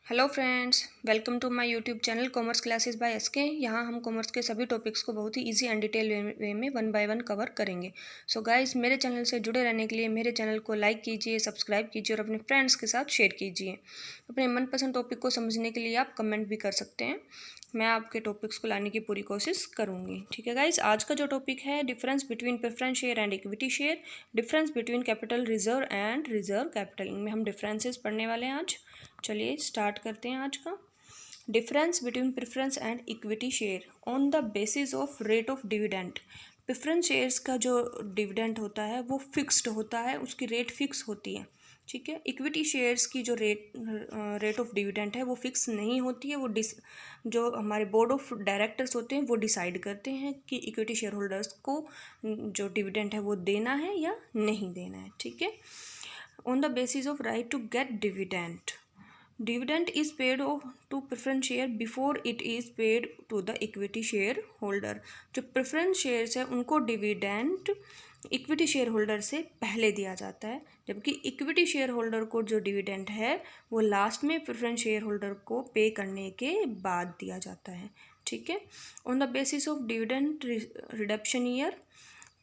Hello friends, welcome to my YouTube channel commerce classes by SK. यहाँ हम commerce के सभी टॉपिक्स को बहुत ही इजी एंड डिटेल वे में वन बाय वन कवर करेंगे। सो गाइस, मेरे चैनल से जुड़े रहने के लिए मेरे चैनल को लाइक कीजिए, सब्सक्राइब कीजिए और अपने फ्रेंड्स के साथ शेयर कीजिए। अपने मनपसंद टॉपिक को समझने के लिए आप कमेंट भी कर सकते हैं। मैं आपके टॉपिक्स को लाने की पूरी कोशिश करूँगी। ठीक है गाइस, आज का जो टॉपिक है difference between preference share and equity share, difference between capital reserve and reserve capital. इनमें हम डिफरेंसेस पढ़ने वाले हैं आज। चलिए स्टार्ट करते हैं आज का। Difference between preference and equity share on the basis of rate of dividend. Preference shares का जो डिविडेंड होता है वो फिक्स्ड होता है, उसकी रेट फिक्स होती है। ठीक है, इक्विटी शेयर्स की जो रेट ऑफ डिविडेंड है वो फिक्स नहीं होती है। वो जो हमारे बोर्ड ऑफ डायरेक्टर्स होते हैं वो डिसाइड करते हैं कि इक्विटी शेयर होल्डर्स को जो डिविडेंड है वो देना है या नहीं देना है। ठीक है, on the basis of right to get dividend, dividend is paid to preference share before it is paid to the equity share holder. जो प्रेफरेंस शेयर्स है उनको डिविडेंड इक्विटी शेयर होल्डर से पहले दिया जाता है, जबकि इक्विटी शेयर होल्डर को जो डिविडेंड है वो लास्ट में प्रेफरेंस शेयर होल्डर को पे करने के बाद दिया जाता है। ठीक है, on the basis of dividend redemption year,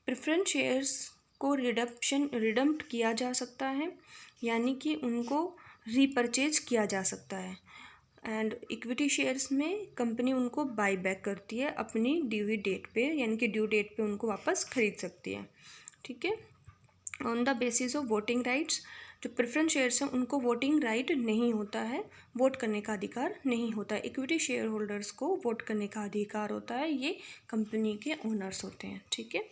preference shares को रिडम्प्ट किया जा सकता है, यानी कि उनको रीपरचेज किया जा सकता है। एंड इक्विटी शेयर्स में कंपनी उनको बाई बैक करती है अपनी ड्यू डेट पे, यानी कि ड्यू डेट पे उनको वापस खरीद सकती है। ठीक है, on the basis of voting rights, जो प्रेफरेंस शेयर्स हैं उनको वोटिंग राइट नहीं होता है, वोट करने का अधिकार नहीं होता है। इक्विटी शेयर होल्डर्स को वोट करने का अधिकार होता है, ये कंपनी के ओनर्स होते हैं। ठीक है,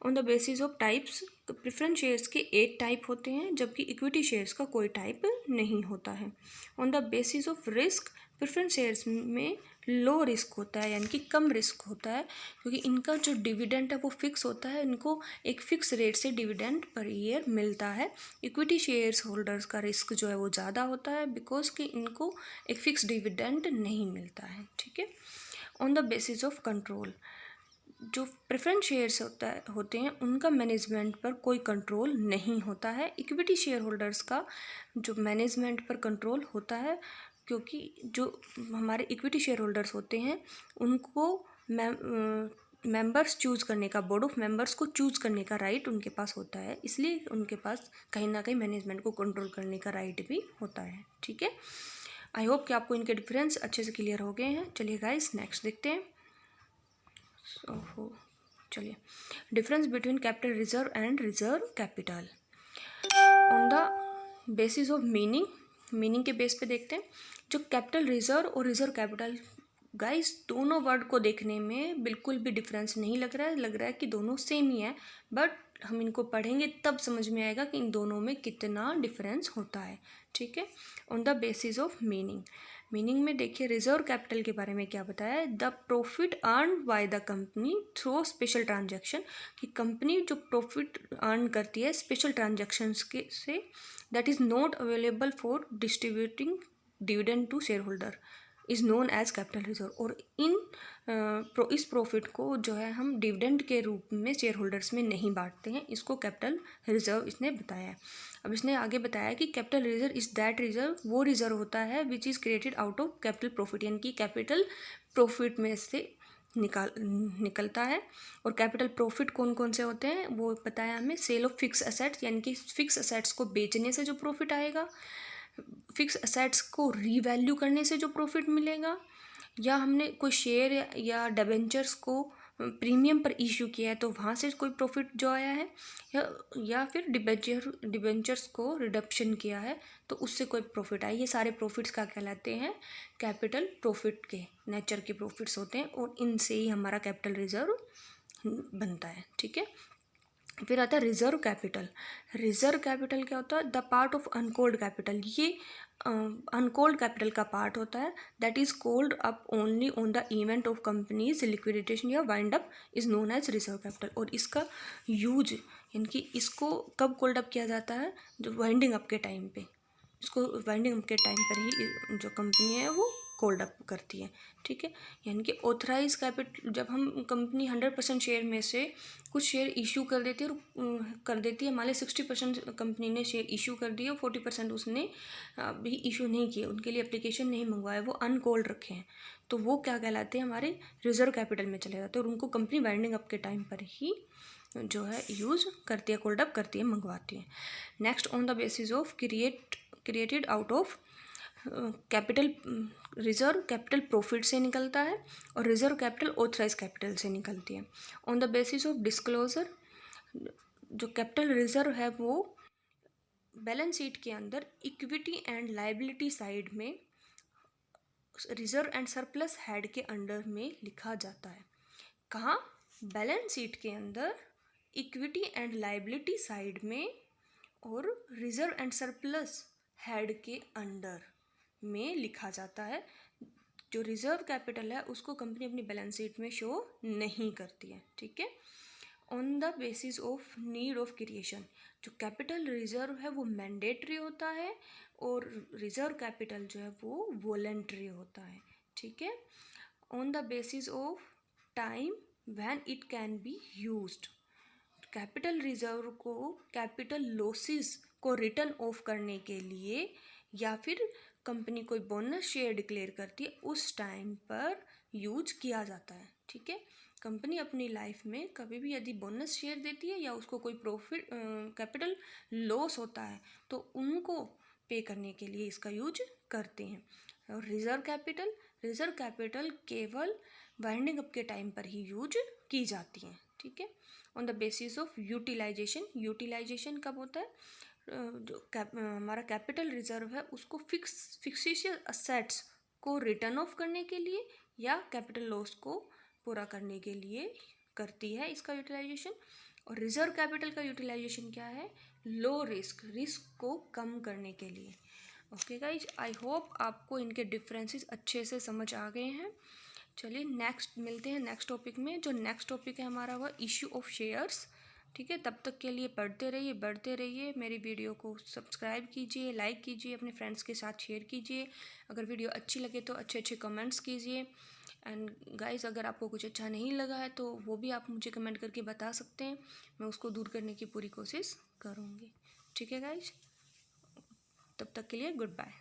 on the basis of types, preference shares के 8 टाइप होते हैं, जबकि इक्विटी शेयर्स का कोई टाइप नहीं होता है। On the basis of risk, preference shares में लो रिस्क होता है, यानी कि कम रिस्क होता है, क्योंकि इनका जो डिविडेंड है वो फिक्स होता है, इनको एक फिक्स रेट से डिविडेंड पर ईयर मिलता है। इक्विटी शेयर्स होल्डर्स का रिस्क जो है वो ज़्यादा होता है, बिकॉज कि इनको एक फिक्स डिविडेंड नहीं मिलता है। ठीक है, on the basis of control, जो प्रेफरेंस शेयर्स होते हैं उनका मैनेजमेंट पर कोई कंट्रोल नहीं होता है। इक्विटी शेयर होल्डर्स का जो मैनेजमेंट पर कंट्रोल होता है, क्योंकि जो हमारे इक्विटी शेयर होल्डर्स होते हैं उनको मेंबर्स चूज़ करने का, बोर्ड ऑफ मेंबर्स को चूज़ करने का राइट उनके पास होता है, इसलिए उनके पास कहीं ना कहीं मैनेजमेंट को कंट्रोल करने का राइट भी होता है। ठीक है, आई होप कि आपको इनके डिफरेंस अच्छे से क्लियर हो गए हैं। चलिए गाइस नेक्स्ट देखते हैं। चलिए, difference between capital reserve and reserve capital on the basis of meaning के बेस पे देखते हैं। जो कैपिटल रिजर्व और रिजर्व कैपिटल, गाइस दोनों वर्ड को देखने में बिल्कुल भी डिफरेंस नहीं लग रहा है कि दोनों सेम ही है, बट हम इनको पढ़ेंगे तब समझ में आएगा कि इन दोनों में कितना डिफरेंस होता है। ठीक है, on the basis of meaning में देखिए, रिजर्व कैपिटल के बारे में क्या बताया है। The profit earn by the company through special transaction, कि कंपनी जो प्रॉफिट अर्न करती है स्पेशल ट्रांजैक्शंस के से, that is not available for distributing dividend to share holder is known as capital reserve. और इस प्रॉफिट को जो है हम डिविडेंड के रूप में शेयर होल्डर्स में नहीं बांटते हैं, इसको कैपिटल रिजर्व इसने बताया है। अब इसने आगे बताया कि capital reserve is that reserve, वो रिजर्व होता है which is created out of capital profit, यानी कि कैपिटल प्रॉफिट में से निकलता है। और कैपिटल प्रॉफिट कौन कौन से होते हैं वो बताया हमें। सेल ऑफ फिक्स एसेट्स, यानी कि फिक्स एसेट्स को बेचने से जो प्रॉफिट आएगा, फिक्स एसेट्स को रीवैल्यू करने से जो प्रॉफिट मिलेगा, या हमने कोई शेयर या डिबेंचर्स को प्रीमियम पर इश्यू किया है तो वहाँ से कोई प्रॉफिट जो आया है, या फिर डिबेंचर्स को रिडम्पशन किया है तो उससे कोई प्रॉफिट आया। ये सारे प्रॉफिट्स का कहलाते हैं कैपिटल प्रॉफिट के नेचर के प्रॉफिट्स होते हैं, और इनसे ही हमारा कैपिटल रिजर्व बनता है। ठीक है, फिर आता है रिजर्व कैपिटल। रिजर्व कैपिटल क्या होता है। The part of uncalled capital, ये अनकोल्ड कैपिटल का पार्ट होता है, that is called up only on the event of companies liquidation या wind up is known as reserve capital. और इसका यूज, यानी कि इसको कब कोल्ड अप किया जाता है, जो वाइंडिंग अप के टाइम पे, इसको वाइंडिंग अप के टाइम पर ही जो कंपनी है वो कॉल्ड अप करती है, ठीक है। यानी कि ऑथराइज कैपिटल, जब हम कंपनी 100% शेयर में से कुछ शेयर इशू कर देती है मान ली 60% कंपनी ने शेयर इशू कर दिए और 40% उसने भी इशू नहीं किए, उनके लिए एप्लीकेशन नहीं मंगवाया, वो अनकॉल्ड रखे हैं, तो वो क्या कहलाते हैं, हमारे रिजर्व कैपिटल में चले जाते हैं और उनको कंपनी वाइंडिंग अप के टाइम पर ही जो है यूज़ करती है, कॉल्ड अप करती है, मंगवाती है। Next, on the basis of created out of capital, reserve capital profit से निकलता है और रिजर्व कैपिटल ऑथराइज कैपिटल से निकलती है। On the basis of disclosure, जो कैपिटल रिजर्व है वो बैलेंस शीट के अंदर इक्विटी एंड लायबिलिटी साइड में रिजर्व एंड सरप्लस हेड के अंडर में लिखा जाता है। कहाँ? बैलेंस शीट के अंदर इक्विटी एंड लायबिलिटी साइड में और रिजर्व एंड सरप्लस हेड के अंडर में लिखा जाता है। जो रिजर्व कैपिटल है उसको कंपनी अपनी बैलेंस शीट में शो नहीं करती है, ठीक है। On the basis of need of creation, जो कैपिटल रिजर्व है वो मैंडेटरी होता है और रिजर्व कैपिटल जो है वो वॉलेंट्री होता है, ठीक है। On the basis of time when it can be used, capital reserve को कैपिटल लॉसेस को रिटर्न ऑफ करने के लिए या फिर कंपनी कोई बोनस शेयर डिक्लेयर करती है उस टाइम पर यूज किया जाता है, ठीक है। कंपनी अपनी लाइफ में कभी भी यदि बोनस शेयर देती है या उसको कोई प्रॉफिट कैपिटल लॉस होता है तो उनको पे करने के लिए इसका यूज करते हैं। और रिजर्व कैपिटल केवल वाइंडिंग अप के टाइम पर ही यूज की जाती हैं, ठीक है। On the basis of utilisation कब होता है? जो हमारा कैपिटल रिजर्व है उसको फिक्सिशियस असेट्स को रिटर्न ऑफ करने के लिए या कैपिटल लॉस को पूरा करने के लिए करती है इसका यूटिलाइजेशन। और रिजर्व कैपिटल का यूटिलाइजेशन क्या है? लो रिस्क को कम करने के लिए। ओके गाइज, आई होप आपको इनके डिफरेंसेस अच्छे से समझ आ गए हैं। चलिए नेक्स्ट मिलते हैं नेक्स्ट टॉपिक में। जो नेक्स्ट टॉपिक है हमारा वह इशू ऑफ शेयर्स, ठीक है। तब तक के लिए पढ़ते रहिए, बढ़ते रहिए। मेरी वीडियो को सब्सक्राइब कीजिए, लाइक कीजिए, अपने फ्रेंड्स के साथ शेयर कीजिए। अगर वीडियो अच्छी लगे तो अच्छे अच्छे कमेंट्स कीजिए। एंड गाइस, अगर आपको कुछ अच्छा नहीं लगा है तो वो भी आप मुझे कमेंट करके बता सकते हैं, मैं उसको दूर करने की पूरी कोशिश करूँगी, ठीक है गाइस। तब तक के लिए गुड बाय।